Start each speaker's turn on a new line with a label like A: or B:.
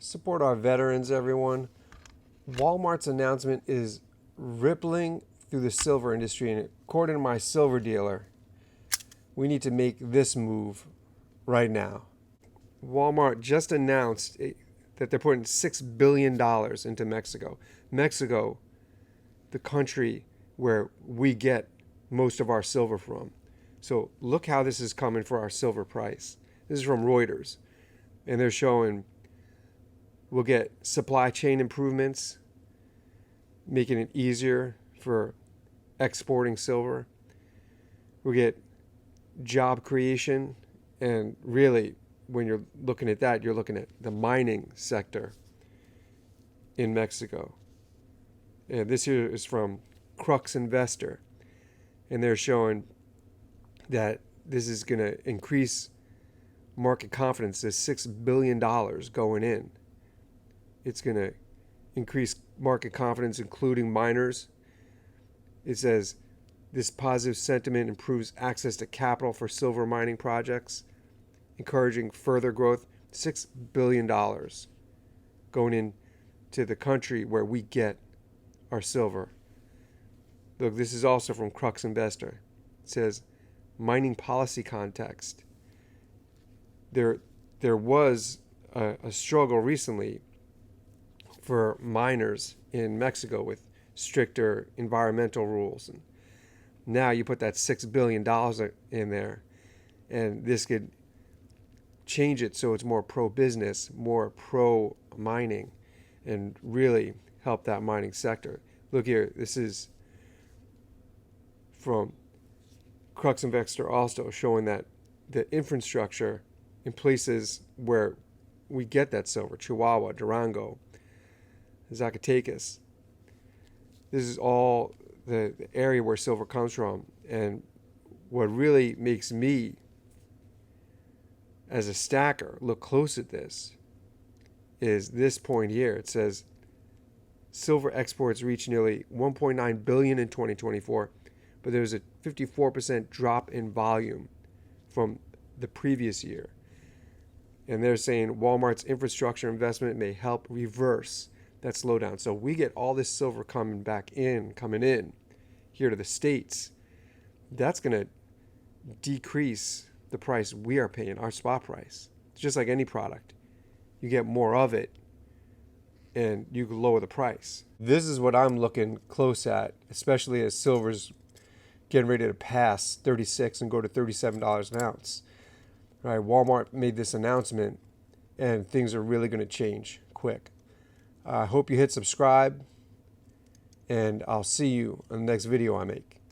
A: Support our veterans, everyone. Walmart's announcement is rippling through the silver industry, and according to my silver dealer, we need to make this move right now. Walmart just announced that they're putting $6 billion into Mexico. Mexico, the country where we get most of our silver from. So look how this is coming for our silver price. This is from Reuters, and they're showing we'll get supply chain improvements, making it easier for exporting silver. We'll get job creation, and really, when you're looking at that, you're looking at the mining sector in Mexico. And this here is from Crux Investor, and they're showing that this is going to increase market confidence. There's $6 billion going in. It's going to increase market confidence, including miners. It says this positive sentiment improves access to capital for silver mining projects, encouraging further growth. $6 billion going into the country where we get our silver. Look, this is also from Crux Investor. It says mining policy context. There was a struggle recently for miners in Mexico with stricter environmental rules. And now you put that $6 billion in there, and this could change it so it's more pro-business, more pro-mining, and really help that mining sector. Look here, this is from Crux Investor also showing that the infrastructure in places where we get that silver, Chihuahua, Durango, Zacatecas. This is all the area where silver comes from. And what really makes me, as a stacker, look close at this is this point here. It says silver exports reached nearly 1.9 billion in 2024, but there was a 54% drop in volume from the previous year. And they're saying Walmart's infrastructure investment may help reverse that slowdown. So we get all this silver coming in here to the States. That's going to decrease the price we are paying, our spot price. It's just like any product. You get more of it, and you can lower the price. This is what I'm looking close at, especially as silver's getting ready to pass 36 and go to $37 an ounce. All right, Walmart made this announcement, and things are really going to change quick. I hope you hit subscribe, and I'll see you in the next video I make.